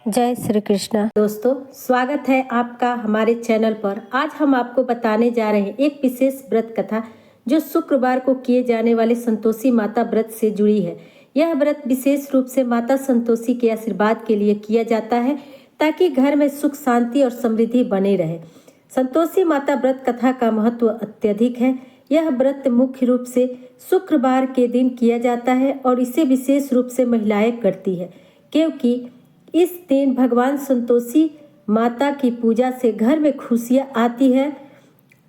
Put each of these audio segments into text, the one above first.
जय श्री कृष्ण। दोस्तों, स्वागत है आपका हमारे चैनल पर। आज हम आपको बताने जा रहे हैं एक विशेष व्रत कथा जो शुक्रवार को किए जाने वाले संतोषी माता व्रत से जुड़ी है। यह व्रत विशेष रूप से माता संतोषी के आशीर्वाद के लिए किया जाता है ताकि घर में सुख शांति और समृद्धि बने रहे। संतोषी माता व्रत कथा का महत्व अत्यधिक है। यह व्रत मुख्य रूप से शुक्रवार के दिन किया जाता है और इसे विशेष रूप से महिलाएं करती है क्योंकि इस दिन भगवान संतोषी माता की पूजा से घर में खुशियाँ आती है।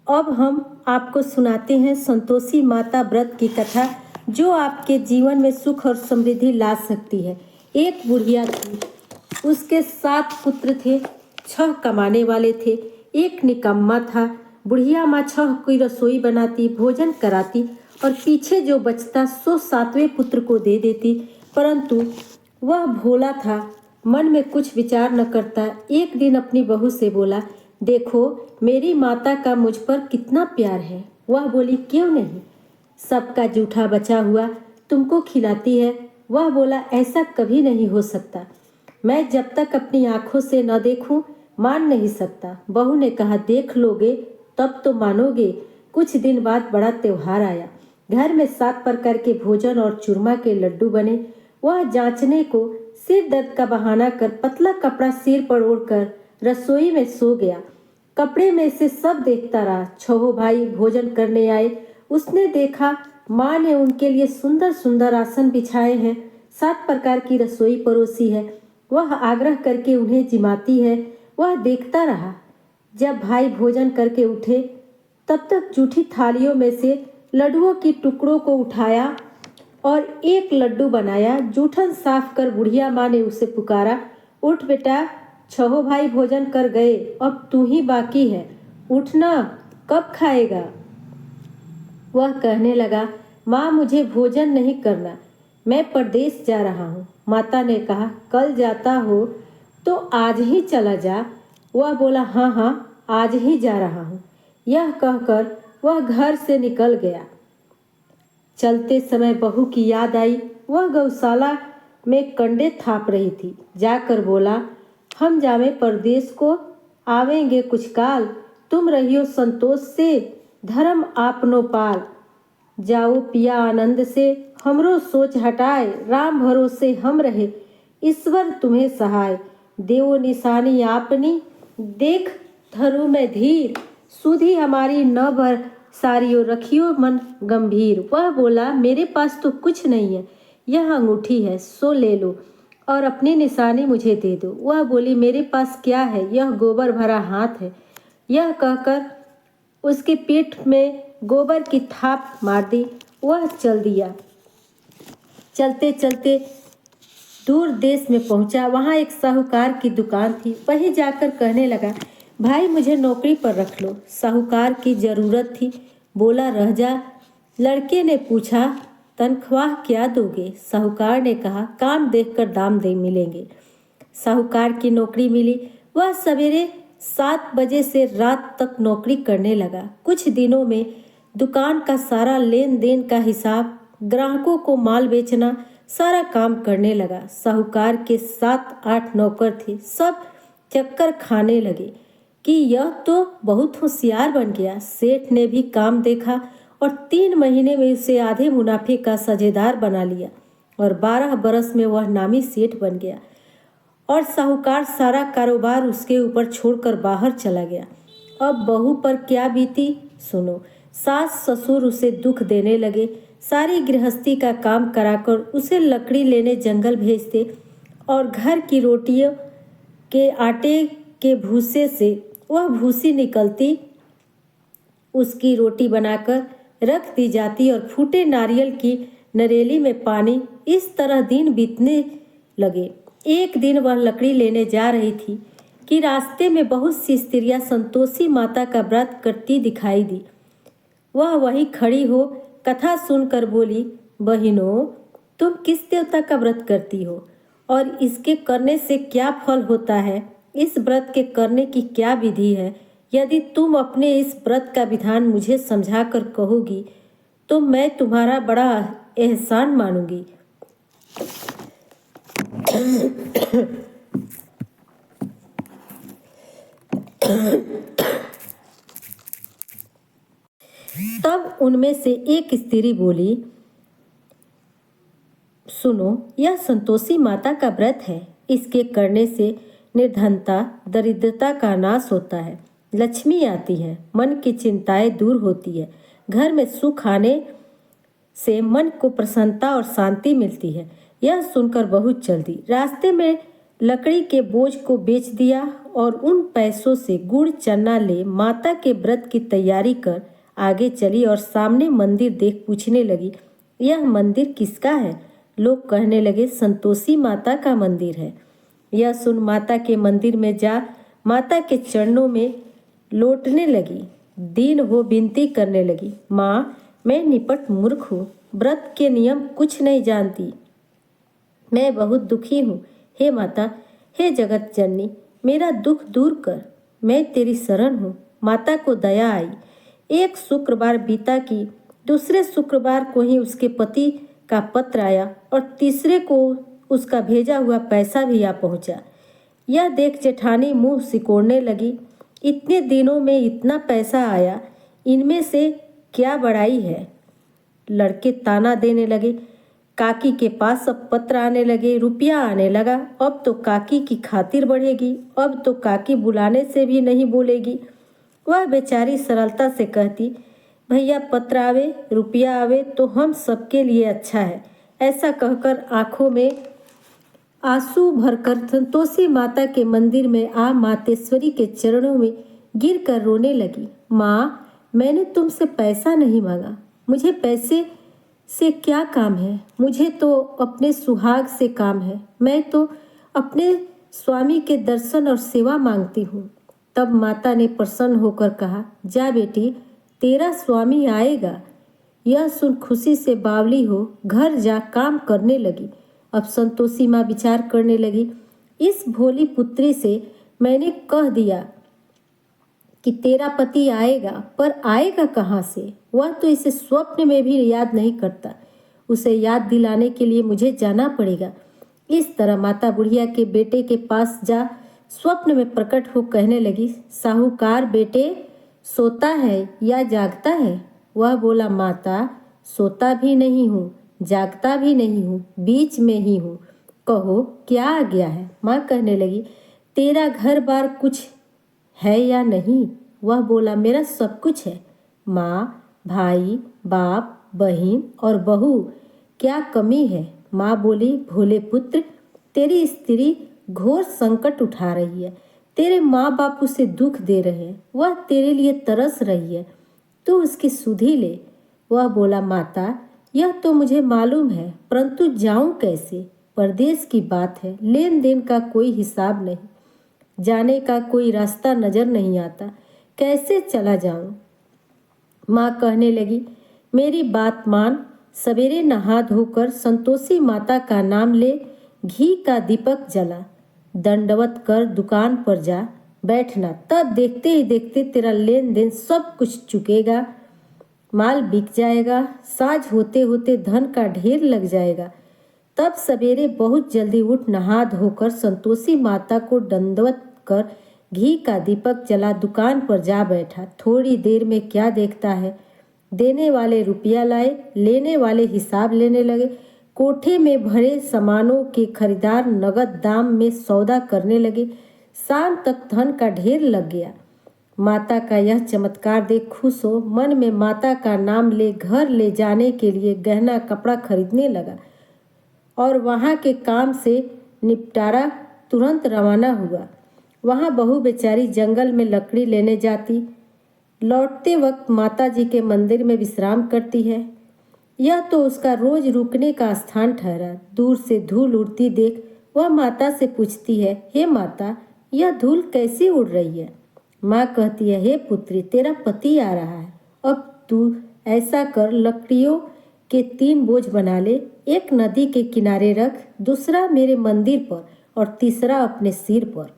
अब हम आपको सुनाते हैं संतोषी माता व्रत की कथा जो आपके जीवन में सुख और समृद्धि ला सकती है। एक बुढ़िया थी, उसके 7 पुत्र थे, 6 कमाने वाले थे, एक निकम्मा था। बुढ़िया माँ 6 की रसोई बनाती, भोजन कराती और पीछे जो बचता सो 7वें पुत्र को दे देती, परंतु वह भोला था, मन में कुछ विचार न करता। एक दिन अपनी बहू से बोला, देखो मेरी माता का मुझ पर कितना प्यार है। वह बोली, क्यों नहीं, सबका जूठा बचा हुआ तुमको खिलाती है। वह बोला, ऐसा कभी नहीं हो सकता, मैं जब तक अपनी आंखों से न देखूं मान नहीं सकता। बहू ने कहा, देख लोगे तब तो मानोगे। कुछ दिन बाद बड़ा त्योहार आया। घर में 7 प्रकार के भोजन और चूरमा के लड्डू बने। वह जांचने को सिर दर्द का बहाना कर पतला कपड़ा सिर पर ओढ़कर रसोई में सो गया। कपड़े में से सब देखता रहा। 6 भाई भोजन करने आए। उसने देखा माँ ने उनके लिए सुंदर सुंदर आसन बिछाए हैं, 7 प्रकार की रसोई परोसी है। वह आग्रह करके उन्हें जिमाती है। वह देखता रहा। जब भाई भोजन करके उठे तब तक जूठी थालियों में से लड्डुओं की टुकड़ों को उठाया और एक लड्डू बनाया। जूठन साफ कर बुढ़िया माँ ने उसे पुकारा, उठ बेटा, 6 भाई भोजन कर गए, अब तू ही बाकी है, उठना, कब खाएगा। वह कहने लगा, माँ मुझे भोजन नहीं करना, मैं परदेश जा रहा हूँ। माता ने कहा, कल जाता हो तो आज ही चला जा। वह बोला, हाँ हाँ आज ही जा रहा हूँ। यह कहकर वह घर से निकल गया। चलते समय बहू की याद आई। वह गौशाला में कंडे थाप रही थी। जाकर बोला, हम जावे परदेश को, आवेंगे कुछ काल, तुम रहियो संतोष से, धर्म आपनो पाल। जाओ पिया आनंद से, हमरो सोच हटाए, राम भरोसे हम रहे, ईश्वर तुम्हें सहाय। देवो निशानी आपनी, देख धरु में धीर, सुधी हमारी न भर सारियो, रखियो मन गंभीर। वह बोला, मेरे पास तो कुछ नहीं है, यह अंगूठी है, सो ले लो और अपनी निशानी मुझे दे दो। वह बोली, मेरे पास क्या है, यह गोबर भरा हाथ है। यह कहकर उसके पीठ में गोबर की थाप मार दी। वह चल दिया। चलते चलते दूर देश में पहुंचा। वहां एक साहूकार की दुकान थी। वहीं जाकर कहने लगा, भाई मुझे नौकरी पर रख लो। साहूकार की जरूरत थी, बोला, रह जा। लड़के ने पूछा, तनख्वाह क्या दोगे। साहूकार ने कहा, काम देखकर दाम दे मिलेंगे। साहूकार की नौकरी मिली। वह सवेरे 7 बजे से रात तक नौकरी करने लगा। कुछ दिनों में दुकान का सारा लेन देन का हिसाब, ग्राहकों को माल बेचना, सारा काम करने लगा। साहूकार के 7-8 नौकर थे। सब चक्कर खाने लगे कि यह तो बहुत होशियार बन गया। सेठ ने भी काम देखा और 3 महीने में उसे आधे मुनाफे का साझेदार बना लिया और 12 बरस में वह नामी सेठ बन गया और साहूकार सारा कारोबार उसके ऊपर छोड़कर बाहर चला गया। अब बहू पर क्या बीती सुनो। सास ससुर उसे दुख देने लगे। सारी गृहस्थी का काम कराकर उसे लकड़ी लेने जंगल भेजते और घर की रोटियों के आटे के भूसे से वह भूसी निकलती, उसकी रोटी बनाकर रख दी जाती और फूटे नारियल की नरेली में पानी। इस तरह दिन बीतने लगे। एक दिन वह लकड़ी लेने जा रही थी कि रास्ते में बहुत सी स्त्रियां संतोषी माता का व्रत करती दिखाई दी। वह वहीं खड़ी हो कथा सुनकर बोली, बहनों तुम किस देवता का व्रत करती हो और इसके करने से क्या फल होता है, इस व्रत के करने की क्या विधि है। यदि तुम अपने इस व्रत का विधान मुझे समझा कर कहोगी तो मैं तुम्हारा बड़ा एहसान मानूंगी। तब उनमें से एक स्त्री बोली, सुनो, यह संतोषी माता का व्रत है। इसके करने से निर्धनता, दरिद्रता का नाश होता है, लक्ष्मी आती है, मन की चिंताएं दूर होती है, घर में सुख आने से मन को प्रसन्नता और शांति मिलती है। यह सुनकर बहुत जल्दी रास्ते में लकड़ी के बोझ को बेच दिया और उन पैसों से गुड़ चना ले माता के व्रत की तैयारी कर आगे चली और सामने मंदिर देख पूछने लगी, यह मंदिर किसका है? लोग कहने लगे, संतोषी माता का मंदिर है। यह सुन माता के मंदिर में जा माता के चरणों में लौटने लगी, दीन हो विनती करने लगी, माँ, मैं निपट मूर्ख हूँ, व्रत के नियम कुछ नहीं जानती, मैं बहुत दुखी हूँ। हे माता, हे जगत जननी, मेरा दुख दूर कर, मैं तेरी शरण हूँ। माता को दया आई। एक शुक्रवार बीता कि दूसरे शुक्रवार को ही उसके पति का पत्र आया और तीसरे को उसका भेजा हुआ पैसा भी आ पहुंचा। यह देख जेठानी मुंह सिकोड़ने लगी, इतने दिनों में इतना पैसा आया, इनमें से क्या बड़ाई है? लड़के ताना देने लगे। काकी के पास अब पत्र आने लगे, रुपया आने लगा। अब तो काकी की खातिर बढ़ेगी, अब तो काकी बुलाने से भी नहीं बोलेगी। वह बेचारी सरलता से कहती, भैया पत्र आवे, रुपया आवे तो हम सबके लिए अच्छा है। ऐसा कहकर आंखों में आंसू भरकर संतोषी माता के मंदिर में आ मातेश्वरी के चरणों में गिरकर रोने लगी। माँ, मैंने तुमसे पैसा नहीं मांगा, मुझे पैसे से क्या काम है? मुझे तो अपने सुहाग से काम है। मैं तो अपने स्वामी के दर्शन और सेवा मांगती हूँ। तब माता ने प्रसन्न होकर कहा, जा बेटी, तेरा स्वामी आएगा। यह सुन खुशी से बावली हो घर जा काम करने लगी। अब संतोषी माँ विचार करने लगी, इस भोली पुत्री से मैंने कह दिया कि तेरा पति आएगा, पर आएगा कहाँ से? वह तो इसे स्वप्न में भी याद नहीं करता। उसे याद दिलाने के लिए मुझे जाना पड़ेगा। इस तरह माता बुढ़िया के बेटे के पास जा स्वप्न में प्रकट हो कहने लगी, साहूकार बेटे, सोता है या जागता है? वह बोला, माता, सोता भी नहीं हूँ, जागता भी नहीं हूँ, बीच में ही हूँ। कहो क्या आ गया है? माँ कहने लगी, तेरा घर बार कुछ है या नहीं? वह बोला, मेरा सब कुछ है। माँ, भाई, बाप, बहन और बहू, क्या कमी है? माँ बोली, भोले पुत्र, तेरी स्त्री घोर संकट उठा रही है, तेरे माँ बाप उसे दुख दे रहे हैं, वह तेरे लिए तरस रही है, तू उसकी सुधि ले। वह बोला, माता, यह तो मुझे मालूम है, परंतु जाऊं कैसे? परदेश की बात है, लेन देन का कोई हिसाब नहीं, जाने का कोई रास्ता नजर नहीं आता, कैसे चला जाऊं? माँ कहने लगी, मेरी बात मान, सवेरे नहा धोकर संतोषी माता का नाम ले, घी का दीपक जला, दंडवत कर दुकान पर जा बैठना, तब देखते ही देखते तेरा लेन देन सब कुछ चुकेगा, माल बिक जाएगा, साझ होते होते धन का ढेर लग जाएगा। तब सवेरे बहुत जल्दी उठ नहा धोकर संतोषी माता को दंडवत कर घी का दीपक जला दुकान पर जा बैठा। थोड़ी देर में क्या देखता है, देने वाले रुपया लाए, लेने वाले हिसाब लेने लगे। कोठे में भरे सामानों के खरीदार नगद दाम में सौदा करने लगे। शाम तक धन का ढेर लग गया। माता का यह चमत्कार देख खुश हो मन में माता का नाम ले घर ले जाने के लिए गहना कपड़ा खरीदने लगा और वहाँ के काम से निपटारा तुरंत रवाना हुआ। वहाँ बहू बेचारी जंगल में लकड़ी लेने जाती, लौटते वक्त माता जी के मंदिर में विश्राम करती है। यह तो उसका रोज रुकने का स्थान ठहरा। दूर से धूल उड़ती देख वह माता से पूछती है, हे माता, यह धूल कैसी उड़ रही है? माँ कहती है, हे पुत्री, तेरा पति आ रहा है, अब तू ऐसा कर, लकड़ियों के 3 बोझ बना ले, एक नदी के किनारे रख, दूसरा मेरे मंदिर पर और तीसरा अपने सिर पर।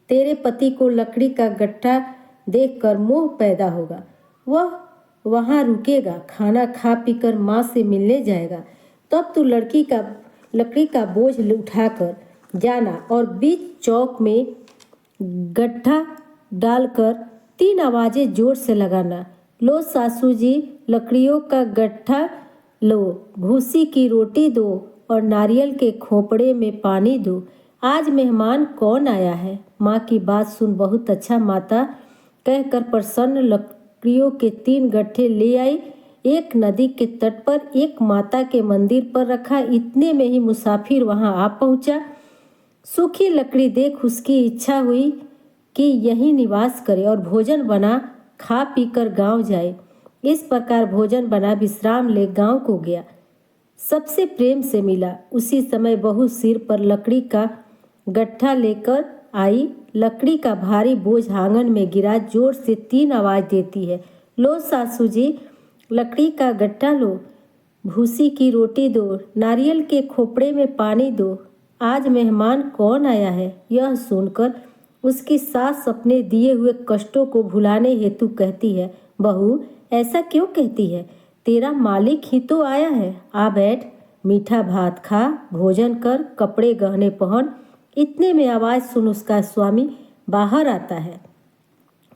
तेरे पति को लकड़ी का गट्ठा देखकर मोह पैदा होगा, वह वहाँ रुकेगा, खाना खा पीकर माँ से मिलने जाएगा। तब तू लकड़ी का बोझ उठाकर जाना और बीच चौक में गट्ठा डालकर 3 आवाजें जोर से लगाना। लो सासू जी, लकड़ियों का गट्ठा लो, भूसी की रोटी दो और नारियल के खोपड़े में पानी दो। आज मेहमान कौन आया है? माँ की बात सुन बहुत अच्छा माता कहकर प्रसन्न लकड़ियों के 3 गट्ठे ले आई। एक नदी के तट पर एक माता के मंदिर पर रखा। इतने में ही मुसाफिर वहां आ पहुंचा। सूखी लकड़ी देख उसकी इच्छा हुई कि यहीं निवास करे और भोजन बना खा पीकर गांव जाए। इस प्रकार भोजन बना विश्राम ले गांव को गया। सबसे प्रेम से मिला। उसी समय बहू सिर पर लकड़ी का गट्ठा लेकर आई। लकड़ी का भारी बोझ आंगन में गिरा। जोर से 3 आवाज देती है, लो सासू जी, लकड़ी का गट्ठा लो, भूसी की रोटी दो, नारियल के खोपड़े में पानी दो। आज मेहमान कौन आया है? यह सुनकर उसकी सास अपने दिए हुए कष्टों को भुलाने हेतु कहती है, बहू ऐसा क्यों कहती है? तेरा मालिक ही तो आया है। आ बैठ, मीठा भात खा, भोजन कर, कपड़े गहने पहन। इतने में आवाज़ सुन उसका स्वामी बाहर आता है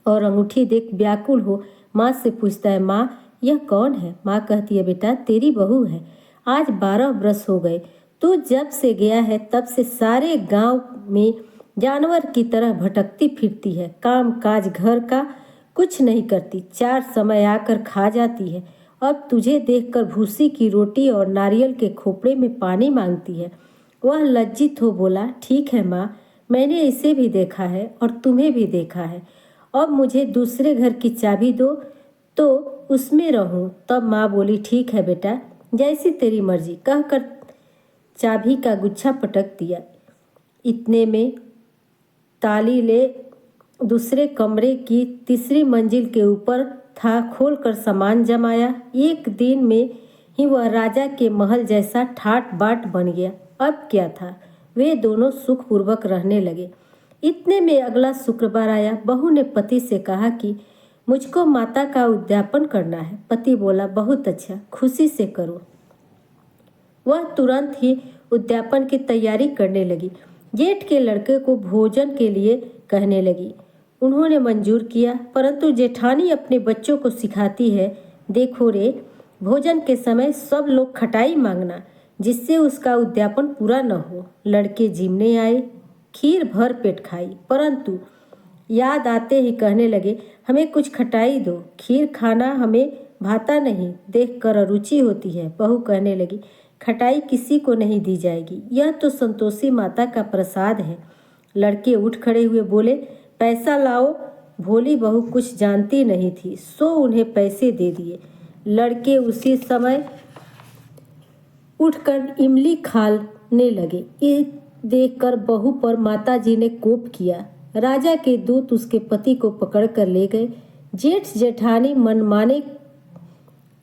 और अंगूठी देख व्याकुल हो माँ से पूछता है, माँ यह कौन है? माँ कहती है, बेटा तेरी बहू है। आज 12 बरस हो गए। तू जब से गया है तब से सारे गांव में जानवर की तरह भटकती फिरती है। काम काज घर का कुछ नहीं करती। 4 समय आकर खा जाती है। अब तुझे देखकर भूसी की रोटी और नारियल के खोपड़े में पानी मांगती है। वह लज्जित हो बोला, ठीक है माँ, मैंने इसे भी देखा है और तुम्हें भी देखा है। अब मुझे दूसरे घर की चाबी दो तो उसमें रहूं। तब माँ बोली, ठीक है बेटा, जैसी तेरी मर्जी, कहकर चाबी का गुच्छा पटक दिया। इतने में ताली ले दूसरे कमरे की तीसरी मंजिल के ऊपर था, खोलकर सामान जमाया। एक दिन में ही वह राजा के महल जैसा ठाट बाट बन गया। अब क्या था, वे दोनों सुखपूर्वक रहने लगे। इतने में अगला शुक्रवार आया। बहू ने पति से कहा कि मुझको माता का उद्यापन करना है। पति बोला, बहुत अच्छा, खुशी से करो। वह तुरंत ही उद्यापन की तैयारी करने लगी। जेठ के लड़के को भोजन के लिए कहने लगी। उन्होंने मंजूर किया, परंतु जेठानी अपने बच्चों को सिखाती है, देखो रे, भोजन के समय सब लोग खटाई मांगना, जिससे उसका उद्यापन पूरा न हो। लड़के जिमने आए, खीर भर पेट खाई, परंतु याद आते ही कहने लगे, हमें कुछ खटाई दो, खीर खाना हमें भाता नहीं, देखकर अरुचि होती है। बहू कहने लगी, खटाई किसी को नहीं दी जाएगी, यह तो संतोषी माता का प्रसाद है। लड़के उठ खड़े हुए बोले, पैसा लाओ। भोली बहू कुछ जानती नहीं थी, सो उन्हें पैसे दे दिए। लड़के उसी समय उठकर इमली खाने लगे। ये देखकर बहू पर माताजी ने कोप किया। राजा के दूत उसके पति को पकड़ कर ले गए। जेठ जेठानी मनमाने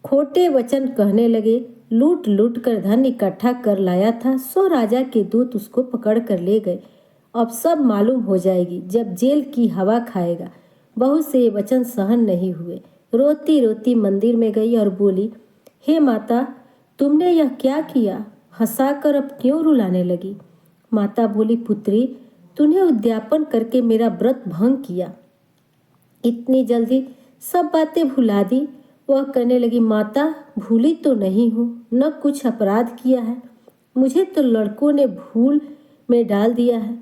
खोटे वचन कहने लगे। लूट लूट कर धन इकट्ठा कर लाया था, सो राजा के दूत उसको पकड़ कर ले गए। अब सब मालूम हो जाएगी जब जेल की हवा खाएगा। बहू से ये वचन सहन नहीं हुए। रोती रोती मंदिर में गई और बोली, हे माता, तुमने यह क्या किया? हंसाकर अब क्यों रुलाने लगी? माता बोली, पुत्री, तूने उद्यापन करके मेरा व्रत भंग किया। इतनी जल्दी सब बातें भुला दी। वह कहने लगी, माता, भूली तो नहीं हूँ, न कुछ अपराध किया है। मुझे तो लड़कों ने भूल में डाल दिया है।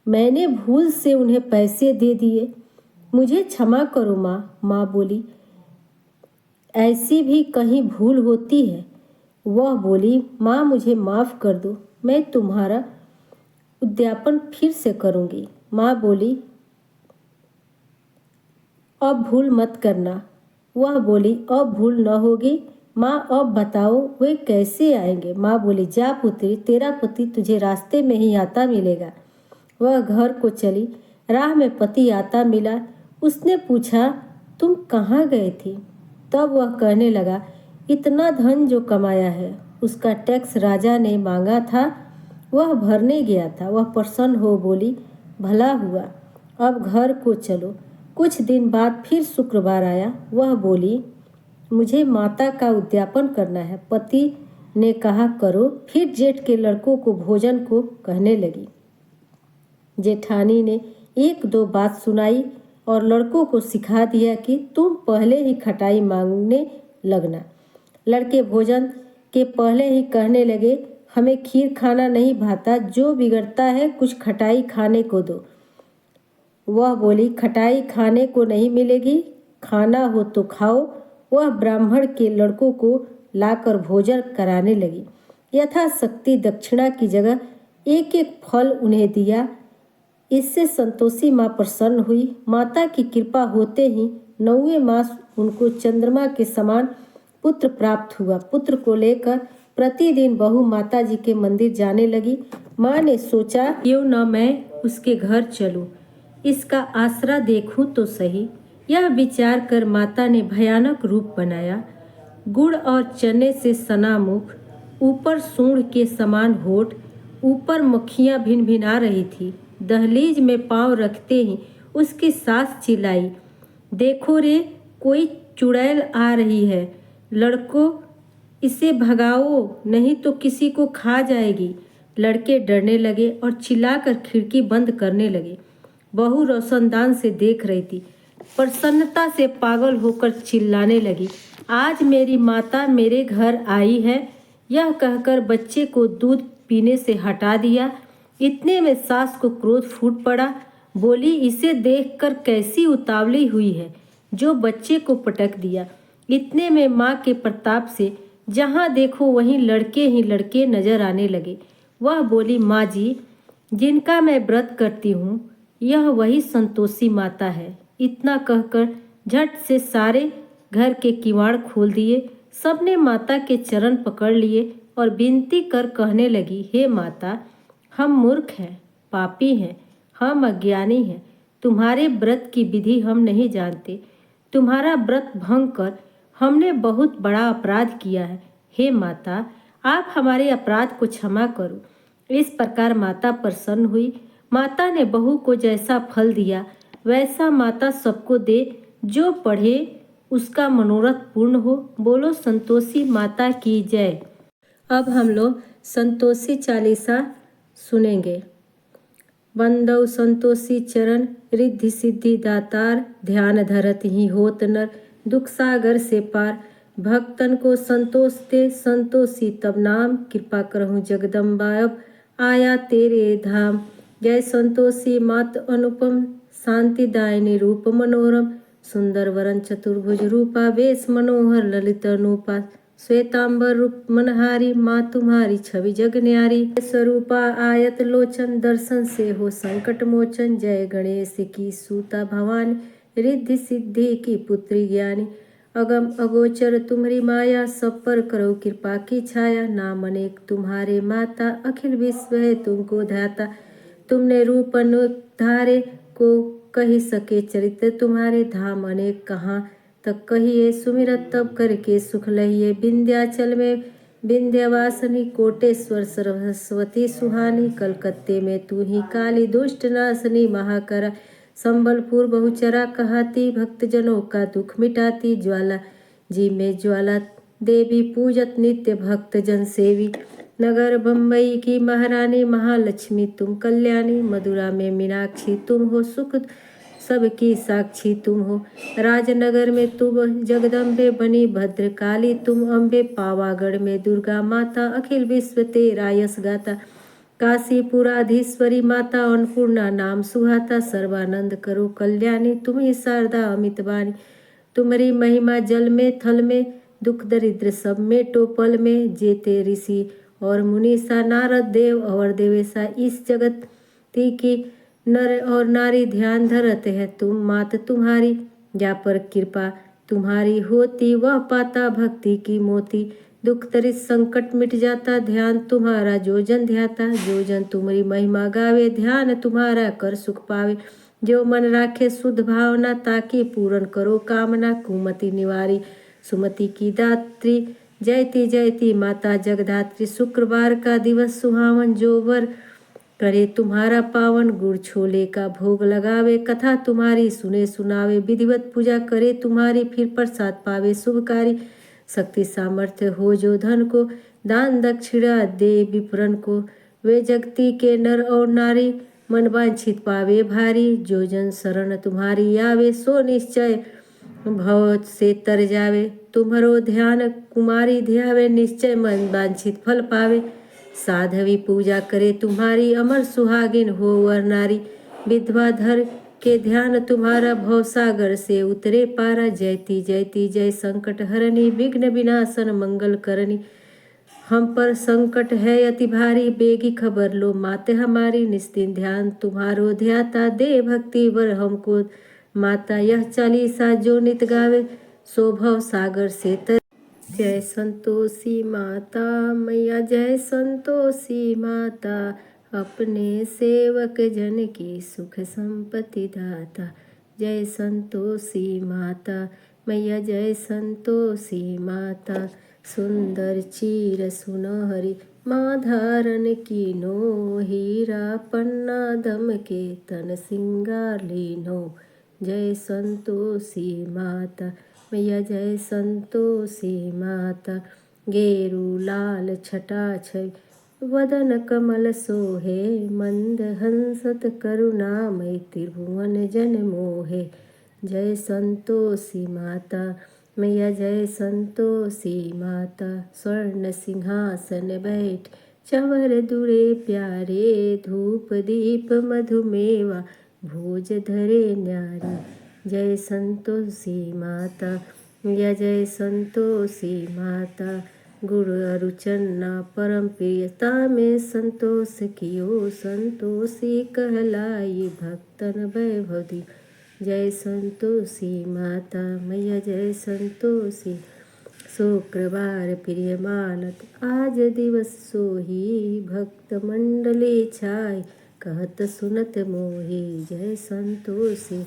मैंने भूल से उन्हें पैसे दे दिए। मुझे क्षमा करो माँ। माँ बोली, ऐसी भी कहीं भूल होती है? वह बोली, माँ मुझे माफ़ कर दो, मैं तुम्हारा उद्यापन फिर से करूँगी। माँ बोली, अब भूल मत करना। वह बोली, अब भूल न होगी। माँ अब बताओ वे कैसे आएंगे? माँ बोली, जा पुत्री, तेरा पति तुझे रास्ते में ही आता मिलेगा। वह घर को चली। राह में पति आता मिला। उसने पूछा, तुम कहाँ गए थी? तब वह कहने लगा, इतना धन जो कमाया है उसका टैक्स राजा ने मांगा था, वह भरने गया था। वह प्रसन्न हो बोली, भला हुआ, अब घर को चलो। कुछ दिन बाद फिर शुक्रवार आया। वह बोली, मुझे माता का उद्यापन करना है। पति ने कहा, करो। फिर जेठ के लड़कों को भोजन को कहने लगी। जेठानी ने एक दो बात सुनाई और लड़कों को सिखा दिया कि तुम पहले ही खटाई मांगने लगना। लड़के भोजन के पहले ही कहने लगे, हमें खीर खाना नहीं भाता, जो बिगड़ता है कुछ खटाई खाने को दो। वह बोली, खटाई खाने को नहीं मिलेगी, खाना हो तो खाओ। वह ब्राह्मण के लड़कों को लाकर भोजन कराने लगी। यथाशक्ति दक्षिणा की जगह एक एक फल उन्हें दिया। इससे संतोषी माँ प्रसन्न हुई। माता की कृपा होते ही 9वें मास उनको चंद्रमा के समान पुत्र प्राप्त हुआ। पुत्र को लेकर प्रतिदिन बहू माता जी के मंदिर जाने लगी। माँ ने सोचा, क्यों न मैं उसके घर चलूं, इसका आसरा देखूं तो सही। यह विचार कर माता ने भयानक रूप बनाया। गुड़ और चने से सना मुख, ऊपर सूंड के समान होठ, ऊपर मक्खियां भिनभिना रही थी। दहलीज में पांव रखते ही उसकी सास चिल्लाई, देखो रे, कोई चुड़ैल आ रही है, लड़कों इसे भगाओ, नहीं तो किसी को खा जाएगी। लड़के डरने लगे और चिल्लाकर खिड़की बंद करने लगे। बहू रोशनदान से देख रही थी। प्रसन्नता से पागल होकर चिल्लाने लगी, आज मेरी माता मेरे घर आई है। यह कहकर बच्चे को दूध पीने से हटा दिया। इतने में सास को क्रोध फूट पड़ा। बोली, इसे देखकर कैसी उतावली हुई है, जो बच्चे को पटक दिया। इतने में माँ के प्रताप से जहाँ देखो वहीं लड़के ही लड़के नजर आने लगे। वह बोली, माँ जी, जिनका मैं व्रत करती हूँ, यह वही संतोषी माता है। इतना कहकर झट से सारे घर के किवाड़ खोल दिए। सबने माता के चरण पकड़ लिए और विनती कर कहने लगी, हे माता, हम मूर्ख हैं, पापी हैं, हम अज्ञानी हैं। तुम्हारे व्रत की विधि हम नहीं जानते। तुम्हारा व्रत भंग कर हमने बहुत बड़ा अपराध किया है। हे माता, आप हमारे अपराध को क्षमा करो। इस प्रकार माता प्रसन्न हुई। माता ने बहू को जैसा फल दिया वैसा माता सबको दे। जो पढ़े उसका मनोरथ पूर्ण हो। बोलो संतोषी माता की जय। अब हम लोग संतोषी चालीसा सुनेंगे। बंदौ संतोषी चरण, रिद्धि सिद्धि दातार, ध्यान धरत ही होत नर, दुख सागर से पार। भक्तन को संतोष दे संतोषी तब नाम, कृपा करहूँ जगदम्बा अब आया तेरे धाम। जय संतोषी मात अनुपम, शांति दायिनी रूप मनोरम, सुंदर वरन चतुर्भुज रूपा, वेश मनोहर ललित अनूपा, श्वेतांबर रूप मनहारी, माँ तुम्हारी छवि जग न्यारी। स्वरूपा आयत लोचन, दर्शन से हो संकट मोचन। जय गणेश की सूता भवानी, रिद्धि सिद्धि की पुत्री ज्ञानी। अगम अगोचर तुम्हारी माया, सब पर करो कृपा की छाया। नाम अनेक तुम्हारे माता, अखिल विश्व है तुमको ध्याता। तुमने रूप अनेक धारे, को कही सके चरित्र तुम्हारे। धाम अनेक कहाँ तक कहिए, सुमिरत तब करके सुख लहिए। विंध्याचल में विंध्यवासिनी, कोटेश्वर सरस्वती सुहानी। कलकत्ते में तू ही काली, दुष्ट नाशनी महाकरा। संबलपुर बहुचरा कहती, भक्तजनों का दुख मिटाती। ज्वाला जी में ज्वाला देवी, पूजत नित्य भक्त जन सेवी। नगर बम्बई की महारानी, महालक्ष्मी तुम कल्याणी। मथुरा में मीनाक्षी तुम हो, सुख सबकी साक्षी तुम हो। राजनगर में तुम जगदम्बे बनी, भद्रकाली तुम अम्बे। पावागढ़ में दुर्गा माता, अखिल विश्व तेरा यश गाता। काशीपुराधीश्वरी माता, अन्नपूर्णा नाम सुहाता। सर्वानंद करो कल्याणी, तुम ही शारदा अमित वाणी। तुम्हारी महिमा जल में थल में, दुख दरिद्र सब में टोपल में। जेते ऋषि और मुनीसा, नारद देव और देवेशा, इस जगत की नर और नारी ध्यान धरते हैं तुम मात तुम्हारी। जा पर कृपा तुम्हारी होती, वह पाता भक्ति की मोती। दुख तरित संकट मिट जाता, ध्यान तुम्हारा जो जन ध्याता। जो जन तुम्हारी महिमा गावे, ध्यान तुम्हारा कर सुख पावे। जो मन राखे शुद्ध भावना, ताकि पूर्ण करो कामना। कुमति निवारी सुमति की दात्री, जयती जयती माता जगधात्री। शुक्रवार का दिवस सुहावन, जो वर करे तुम्हारा पावन। गुड़ छोले का भोग लगावे, कथा तुम्हारी सुने सुनावे। विधिवत पूजा करे तुम्हारी, फिर प्रसाद पावे शुभकारी। शक्ति सामर्थ्य हो जो धन को, दान दक्षिणा दे विप्रन को। वे जगती के नर और नारी, मन वांछित पावे भारी, जो जन शरण तुम्हारी आवे, सो निश्चय भव से तर जावे। तुम्हारो ध्यान कुमारी ध्यावे, निश्चय मन वांछित फल पावे। साधवी पूजा करे तुम्हारी, अमर सुहागिन हो वर नारी। विधवा धर के ध्यान तुम्हारा, भव सागर से उतरे पारा। जयती जयती जय संकट हरनी, विघ्न विनाशन मंगल करनी। हम पर संकट है अति भारी, बेगी खबर लो माते हमारी। निस्दिन ध्यान तुम्हारो ध्याता, दे भक्ति वर हमको माता। यह चालीसा जो नित गावे, सो भव सागर से तर। जय संतोषी माता मैया, जय संतोषी माता। अपने सेवक जन की सुख संपत्ति दाता। जय संतोषी माता मैया, जय संतोषी माता। सुंदर चीर सुनहरी माँ धारण कीनो, हीरा पन्ना दम के तन सिंगार लीनो। जय संतोषी माता मैया, जय संतोषी माता। गेरू लाल छटा छय वदन कमल सोहे, मंद हंसत करुणामय त्रिभुवन जन मोहे। जय संतोषी माता मैया, जय संतोषी माता। स्वर्ण सिंहासन बैठ चंवर दुरे प्यारे, धूप दीप मधुमेवा भोज धरे न्यारी। जय संतोषी माता मैया, जय संतोषी माता। गुरु अरुचन्ना परम प्रियता में संतोष कियो, संतोषी कहलाई भक्तन वैभव दी। जय संतोषी माता मैया, जय संतोषी। शुक्रवार प्रिय मानत आज दिवस सोही, भक्त मंडली छाय कहत सुनत मोही। जय संतोषी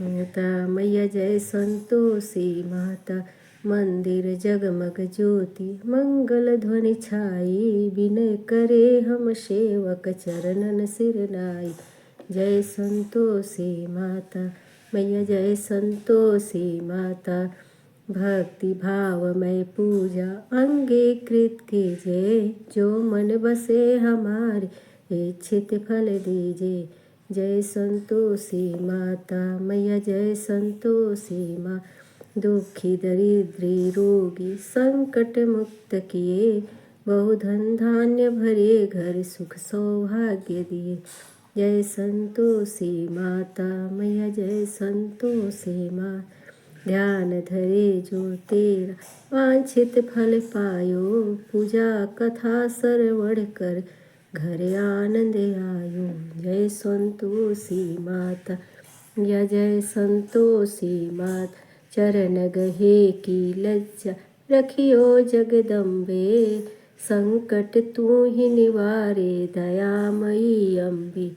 माता मैया, जय संतोषी माता। मंदिर जगमग ज्योति मंगल ध्वनि छाई, विनय करे हम सेवक चरणन सिर नाई। जय संतोषी माता मैया, जय संतोषी माता। भक्ति भावमय पूजा अंगीकृत कीजिए, जो मन बसे हमारे इच्छित फल दीजिए। जय संतोषी माता मैया, जय संतोषी माँ। दुखी दरिद्री रोगी संकट मुक्त किए, बहु धन धान्य भरे घर सुख सौभाग्य दिए। जय संतोषी माता मैया, जय संतोषी माँ। ध्यान धरे जो तेरा वांछित फल पायो, पूजा कथा श्रवण कर घर आनंद आयो। जय संतोषी माता या, जय संतोषी माता। चरण गहे की लज्जा रखियो जगदम्बे, संकट तू ही निवारे दयामयी अम्बे।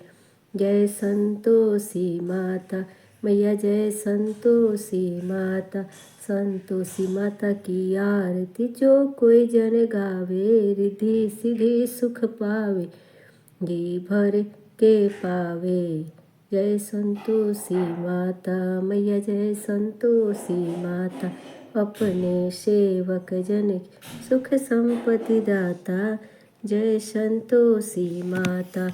जय संतोषी माता मैया, जय संतोषी माता। संतोषी माता की आरती जो कोई जन गावे, रिद्धि सिद्धि सुख पावे, जी भर के पावे। जय संतोषी माता मैया, जय संतोषी माता। अपने सेवक जन की सुख संपत्ति दाता। जय संतोषी माता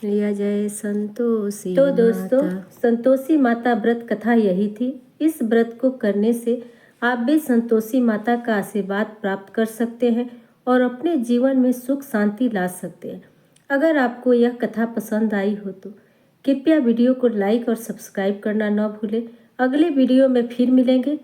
मैया, जय संतोषी। तो दोस्तों, संतोषी माता व्रत कथा यही थी। इस व्रत को करने से आप भी संतोषी माता का आशीर्वाद प्राप्त कर सकते हैं और अपने जीवन में सुख शांति ला सकते हैं। अगर आपको यह कथा पसंद आई हो तो कृपया वीडियो को लाइक और सब्सक्राइब करना न भूलें। अगले वीडियो में फिर मिलेंगे।